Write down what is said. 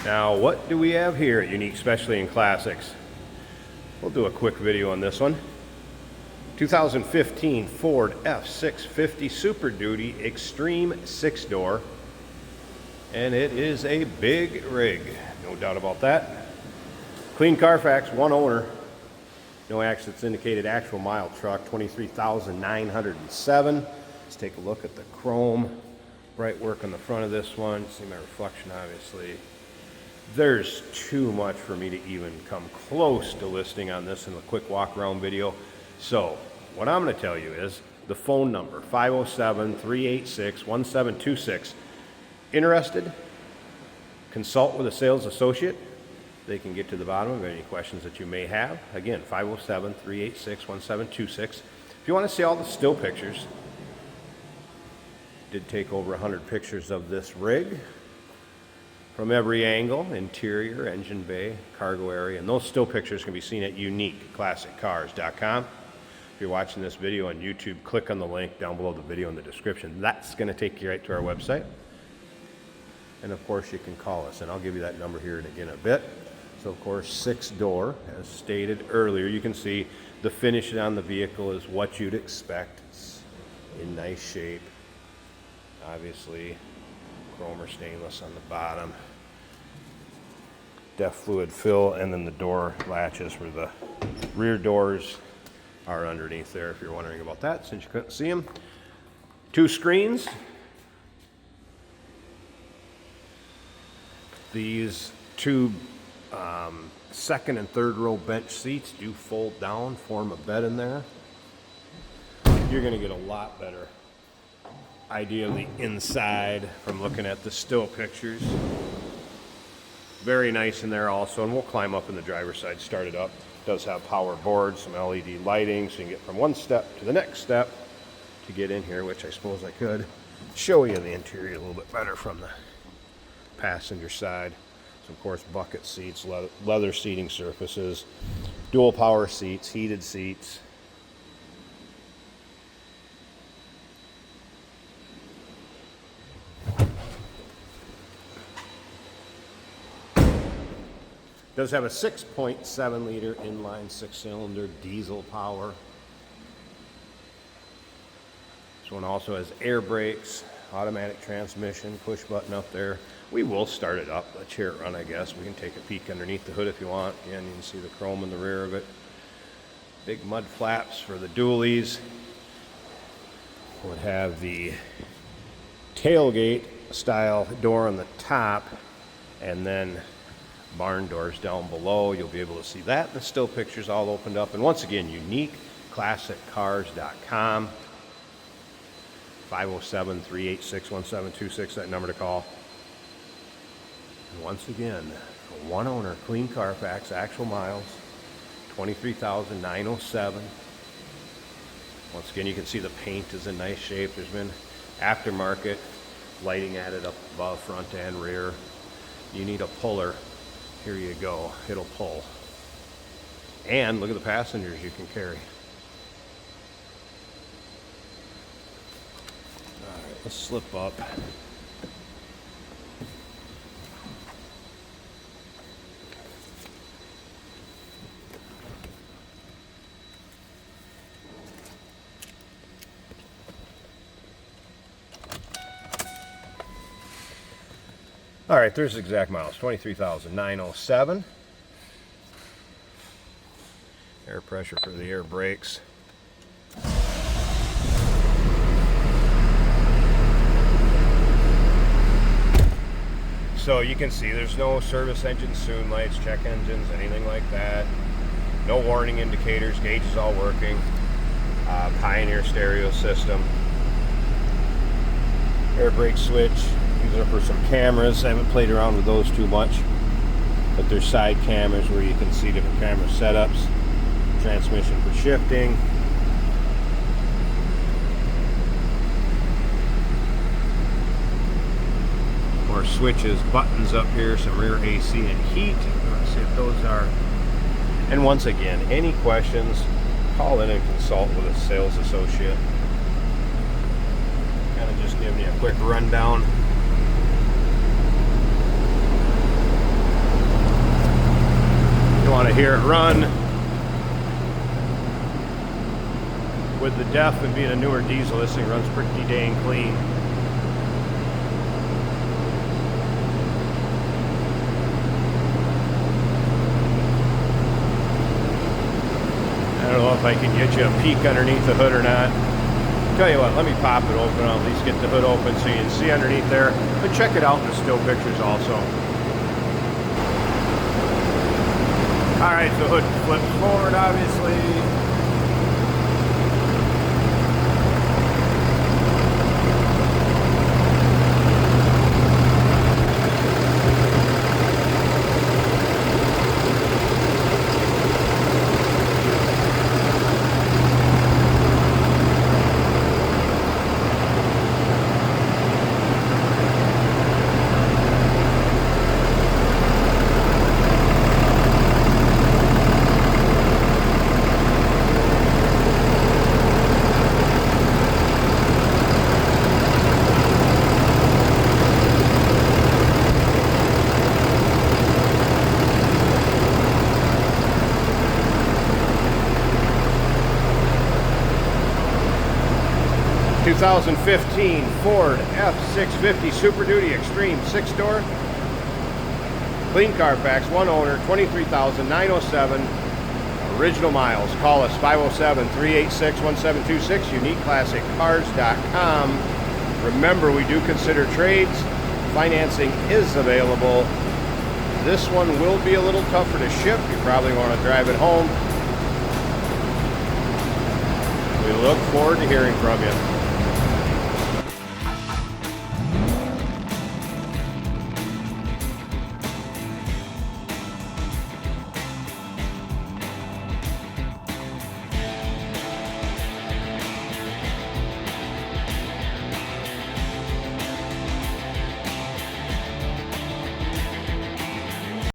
Now, what do we have here at Unique Specialty and Classics? We'll do a quick video on this one. 2015 Ford F-650 Super Duty Extreme 6-door. And it is a big rig, no doubt about that. Clean Carfax, one owner. No accidents indicated, actual mile truck, 23,907. Let's take a look at the chrome. Bright work on the front of this one. See my reflection, obviously. There's too much for me to even come close to listing on this in a quick walk around video. So what I'm going to tell you is the phone number, 507-386-1726. Interested? Consult with a sales associate. They can get to the bottom of any questions that you may have. Again, 507-386-1726. If you want to see all the still pictures, did take over 100 pictures of this rig from every angle, interior, engine bay, cargo area, and those still pictures can be seen at uniqueclassiccars.com. If you're watching this video on YouTube, click on the link down below the video in the description. That's going to take you right to our website. And of course, you can call us, and I'll give you that number here in a bit. So of course, 6-door, as stated earlier. You can see the finish on the vehicle is what you'd expect. It's in nice shape. Obviously, chrome or stainless on the bottom. Def fluid fill, and then the door latches where the rear doors are underneath there, if you're wondering about that, since you couldn't see them. 2 screens. These 2 second and third row bench seats do fold down, form a bed in there. You're going to get a lot better idea of the inside from looking at the still pictures. Very nice in there also, and we'll climb up in the driver's side, start it up. It does have power boards, some LED lighting, so you can get from one step to the next step to get in here, which I suppose I could show you the interior a little bit better from the passenger side. So of course, bucket seats, leather seating surfaces, dual power seats, heated seats. Does have a 6.7 liter inline 6-cylinder diesel power. This one also has air brakes, automatic transmission, push button up there. We will start it up, let's hear it run, I guess. We can take a peek underneath the hood if you want. Again, you can see the chrome in the rear of it. Big mud flaps for the dualies. Would have the tailgate style door on the top, and then barn doors down below. You'll be able to see that. The still pictures all opened up. And once again, uniqueclassiccars.com. 507-386-1726, that number to call. And once again, one owner, clean Carfax, actual miles, 23,907. Once again, you can see the paint is in nice shape. There's been aftermarket lighting added up above, front and rear. You need a puller. Here you go, it'll pull. And look at the passengers you can carry. All right, let's slip up. All right, there's the exact miles, 23,907. Air pressure for the air brakes. So you can see there's no service engine soon lights, check engines, anything like that. No warning indicators, gauges all working. Pioneer stereo system. Air brake switch. Using it for some cameras. I haven't played around with those too much, but there's side cameras where you can see different camera setups. Transmission for shifting. More switches, buttons up here, some rear AC and heat. Let's see if those are. And once again, any questions, call in and consult with a sales associate. Kind of just giving you a quick rundown. want to hear it run. With the DEF and being a newer diesel, this thing runs pretty dang clean. I don't know if I can get you a peek underneath the hood or not. Tell you what, let me pop it open. I'll at least get the hood open so you can see underneath there. But check it out in the still pictures also. Alright, so hood flips forward, obviously. 2015 Ford F-650 Super Duty Extreme 6-door. Clean Carfax, one owner, 23,907. Original miles. Call us 507-386-1726, uniqueclassiccars.com. Remember, we do consider trades. Financing is available. This one will be a little tougher to ship. You probably want to drive it home. We look forward to hearing from you.